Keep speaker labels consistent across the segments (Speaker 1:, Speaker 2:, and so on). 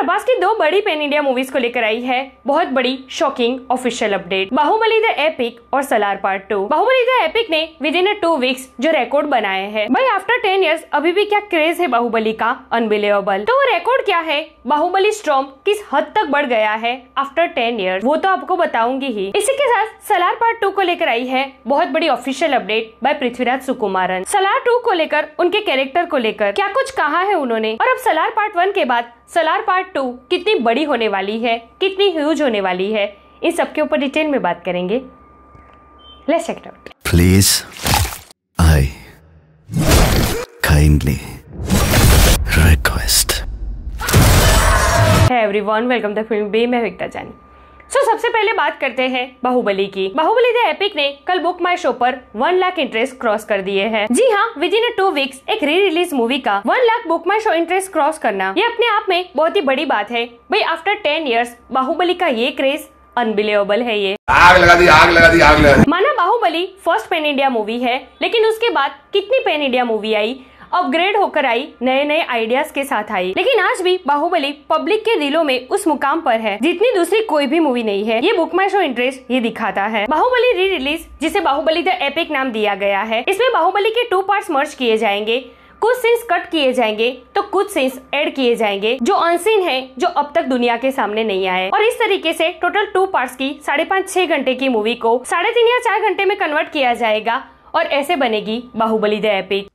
Speaker 1: प्रभास की दो बड़ी पैन इंडिया मूवीज को लेकर आई है बहुत बड़ी shocking official update. Baahubali the epic और Salaar part 2। Baahubali the epic ने विद इन 2 वीक्स जो रिकॉर्ड बनाए हैं, भाई आफ्टर 10 इयर्स अभी भी क्या क्रेज है बाहुबली का, अनबिलीवेबल। तो वो रिकॉर्ड क्या है, बाहुबली स्टॉर्म किस हद तक बढ़ गया है आफ्टर 10 इयर्स, वो तो आपको बताऊंगी ही। इसी के साथ सलार पार्ट 2 को लेकर आई है बहुत बड़ी official update bye Prithviraj Sukumaran. Salaar 2 को लेकर, उनके कैरेक्टर को लेकर क्या कुछ कहा है उन्होंने, और अब सलार पार्ट 1 के बाद सलार पार्ट 2 कितनी बड़ी होने वाली है, कितनी ह्यूज होने वाली है, इन सब के ऊपर डिटेल में बात करेंगे। Let's check it out.
Speaker 2: Please I kindly request.
Speaker 1: Hey everyone, welcome to film bay, मैं विक्ता जानी। सबसे पहले बात करते हैं बाहुबली की। बाहुबली द एपिक ने कल बुक माई शो पर 1 लाख इंटरेस्ट क्रॉस कर दिए हैं। जी हाँ, विद इन 2 वीक्स एक री रिलीज मूवी का 1 लाख बुक माई शो इंटरेस्ट क्रॉस करना, ये अपने आप में बहुत ही बड़ी बात है। भाई आफ्टर 10 इयर्स बाहुबली का ये क्रेज अनबिलीवेबल है। ये
Speaker 2: आग लगा दी, आग लगा दी, आग लगा दी।
Speaker 1: माना Baahubali first pan India movie है, लेकिन उसके बाद कितनी पैन इंडिया मूवी आई, अपग्रेड होकर आई, नए नए आइडियाज के साथ आई, लेकिन आज भी बाहुबली पब्लिक के दिलों में उस मुकाम पर है जितनी दूसरी कोई भी मूवी नहीं है। ये बुक माई शो इंटरेस्ट ये दिखाता है। बाहुबली री रिलीज, जिसे बाहुबली द एपिक नाम दिया गया है, इसमें बाहुबली के 2 पार्ट्स मर्ज किए जाएंगे, कुछ सीन्स कट किए जाएंगे तो कुछ सीन्स ऐड किए जाएंगे जो अनसीन है, जो अब तक दुनिया के सामने नहीं आए। और इस तरीके से टोटल 2 पार्ट्स की 5.5-6 घंटे की मूवी को 3.5 या 4 घंटे में कन्वर्ट किया जाएगा और ऐसे बनेगी बाहुबली द एपिक।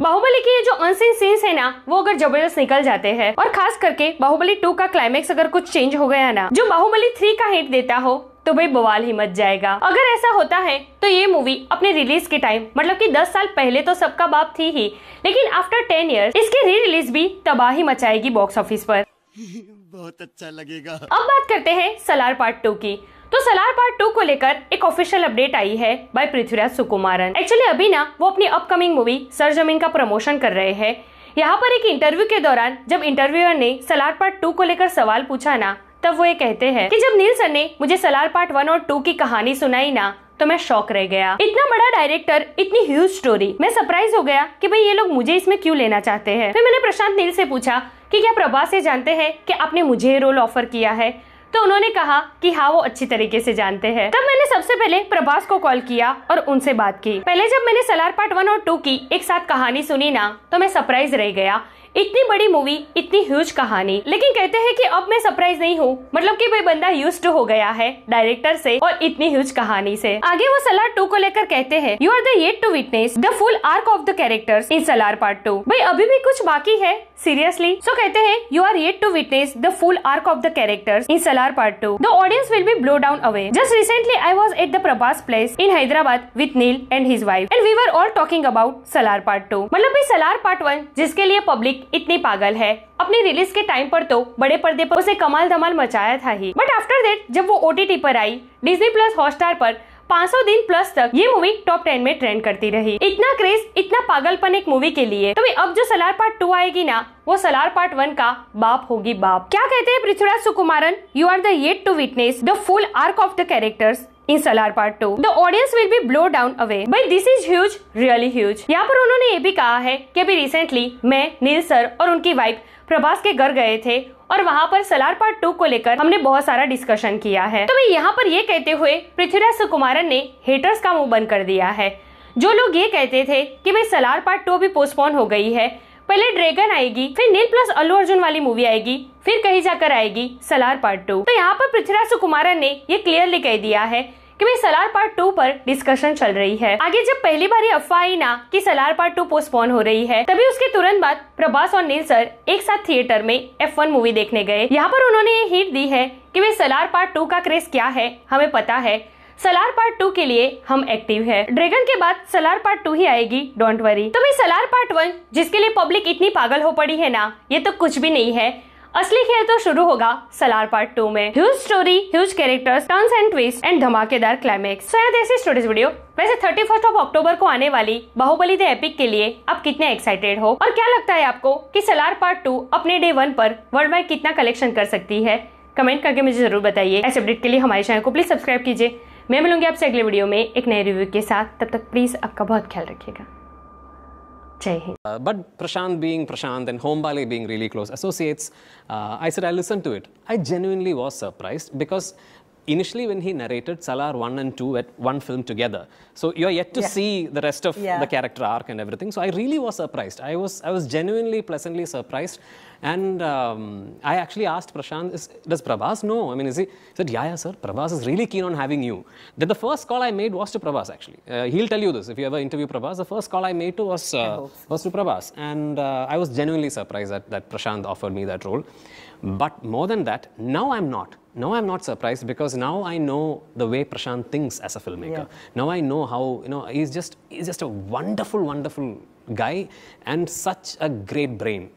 Speaker 1: बाहुबली की जो अनसीन सीन्स है ना, वो अगर जबरदस्त निकल जाते हैं, और खास करके बाहुबली 2 का क्लाइमेक्स अगर कुछ चेंज हो गया ना, जो बाहुबली 3 का हिट देता हो, तो भाई बवाल ही मच जाएगा। अगर ऐसा होता है तो ये मूवी अपने रिलीज के टाइम, मतलब कि 10 साल पहले तो सबका बाप थी ही, लेकिन आफ्टर 10 इयर्स इसकी री रिलीज भी तबाही मचाएगी बॉक्स ऑफिस पर।
Speaker 2: बहुत अच्छा लगेगा।
Speaker 1: अब बात करते हैं सलार पार्ट 2 की। तो सलार पार्ट 2 को लेकर एक ऑफिशियल अपडेट आई है बाय पृथ्वीराज सुकुमारन। एक्चुअली अभी ना वो अपनी अपकमिंग मूवी सरजमीन का प्रमोशन कर रहे हैं। यहाँ पर एक इंटरव्यू के दौरान जब इंटरव्यूअर ने सलार पार्ट 2 को लेकर सवाल पूछा ना, तब वो ये कहते हैं कि जब नील सर ने मुझे सलार पार्ट 1 और 2 की कहानी सुनाई ना, तो मैं शॉक रह गया। इतना बड़ा डायरेक्टर, इतनी ह्यूज स्टोरी, मैं सरप्राइज हो गया कि भाई ये लोग मुझे इसमें क्यों लेना चाहते हैं। फिर मैंने प्रशांत नील से पूछा कि क्या प्रभास ये जानते हैं कि आपने मुझे ये रोल ऑफर किया है, तो उन्होंने कहा कि हाँ वो अच्छी तरीके से जानते हैं। तब मैंने सबसे पहले प्रभास को कॉल किया और उनसे बात की। पहले जब मैंने सलार पार्ट 1 और 2 की एक साथ कहानी सुनी ना, तो मैं सरप्राइज रह गया। इतनी बड़ी मूवी, इतनी ह्यूज कहानी, लेकिन कहते हैं कि अब मैं सरप्राइज नहीं हूँ, मतलब कि भाई बंदा यूज्ड हो गया है डायरेक्टर से और इतनी ह्यूज कहानी से। आगे वो सलार 2 को लेकर कहते हैं, you are the yet to witness the full arc of the characters in Salaar part 2। भाई अभी भी कुछ बाकी है सीरियसली। सो कहते हैं, you are yet to witness the full arc of the characters in Salaar part 2। The audience will be blow down away. Just recently I was at the Prabhas place in Hyderabad with Neel and his wife and we were all talking about Salaar part 2। मतलब भाई Salaar part 1 जिसके लिए public इतनी पागल है, अपनी release के time पर तो बड़े पर्दे पर उसे कमाल धमाल मचाया था ही, बट आफ्टर दैट जब वो OTT पर आई, डिज्नी प्लस हॉटस्टार पर 500 दिन प्लस तक ये मूवी टॉप 10 में ट्रेंड करती रही। इतना क्रेज, इतना पागलपन एक मूवी के लिए। तो अब जो सलार पार्ट 2 आएगी ना, वो सलार पार्ट 1 का बाप होगी बाप। क्या कहते हैं Prithviraj Sukumaran, you are the yet to witness the full arc of the characters in Salaar part 2। The audience will be blow down away. भाई this is huge, really huge. यहाँ पर उन्होंने ये भी कहा है कि अभी रिसेंटली मैं, नील सर और उनकी वाइफ प्रभास के घर गए थे और वहाँ पर सलार पार्ट 2 को लेकर हमने बहुत सारा डिस्कशन किया है। तो भाई यहाँ पर ये कहते हुए पृथ्वीराज सुकुमारन ने हेटर्स का मुंह बंद कर दिया है। जो लोग ये कहते थे कि भाई सलार पार्ट 2 भी पोस्टपोन हो गई है, पहले ड्रैगन आएगी, फिर नील प्लस अल्लू अर्जुन वाली मूवी आएगी, फिर कहीं जाकर आएगी सलार पार्ट 2। तो यहाँ पर पृथ्वीराज सुकुमारन ने ये क्लियरली कह दिया है कि भाई सलार पार्ट 2 पर डिस्कशन चल रही है। आगे जब पहली बार ये अफवाह आई ना कि सलार पार्ट 2 पोस्टपोन हो रही है, तभी उसके तुरंत बाद प्रभास और नील सर एक साथ थिएटर में F1 मूवी देखने गए। यहाँ पर उन्होंने ये हिंट दी है कि भाई सलार पार्ट 2 का क्रेज क्या है, हमें पता है, सलार पार्ट 2 के लिए हम एक्टिव है। ड्रैगन के बाद सलार पार्ट 2 ही आएगी, डोंट वरी। तो भाई सलार पार्ट 1 जिसके लिए पब्लिक इतनी पागल हो पड़ी है ना, ये तो कुछ भी नहीं है। असली खेल तो शुरू होगा सलार पार्ट 2 में। Huge story, huge characters, turns and twist and धमाकेदार क्लाइमेक्स। शायद ऐसी स्टोरीज वीडियो। वैसे 31 अक्टूबर को आने वाली बाहुबली द एपिक के लिए आप कितने एक्साइटेड हो, और क्या लगता है आपको कि सलार पार्ट 2 अपने डे 1 पर वर्ल्ड वाइड कितना कलेक्शन कर सकती है? कमेंट करके मुझे जरूर बताइए। ऐसे अपडेट के लिए हमारे चैनल को प्लीज सब्सक्राइब कीजिए। मैं मिलूंगी आपसे अगले वीडियो में एक नए रिव्यू के साथ। तब तक प्लीज आपका बहुत ख्याल रखिएगा। जय Hind.
Speaker 3: But Prashant being Prashant and Hombale being really close associates, I said I'll listen to it. I genuinely was surprised because initially when he narrated Salar 1 and 2 at one film together, so you're yet to see the rest of the character arc and everything. So I really was surprised. I was genuinely pleasantly surprised. And I actually asked Prashant, does Prabhas know? I mean, he said, yeah, sir, Prabhas is really keen on having you. Then the first call I made was to Prabhas, actually. He'll tell you this, if you ever interview Prabhas, the first call I made was to Prabhas. And I was genuinely surprised that Prashant offered me that role. But more than that, now I'm not. Now I'm not surprised because now I know the way Prashant thinks as a filmmaker. Now I know how, he's just a wonderful, wonderful guy and such a great brain,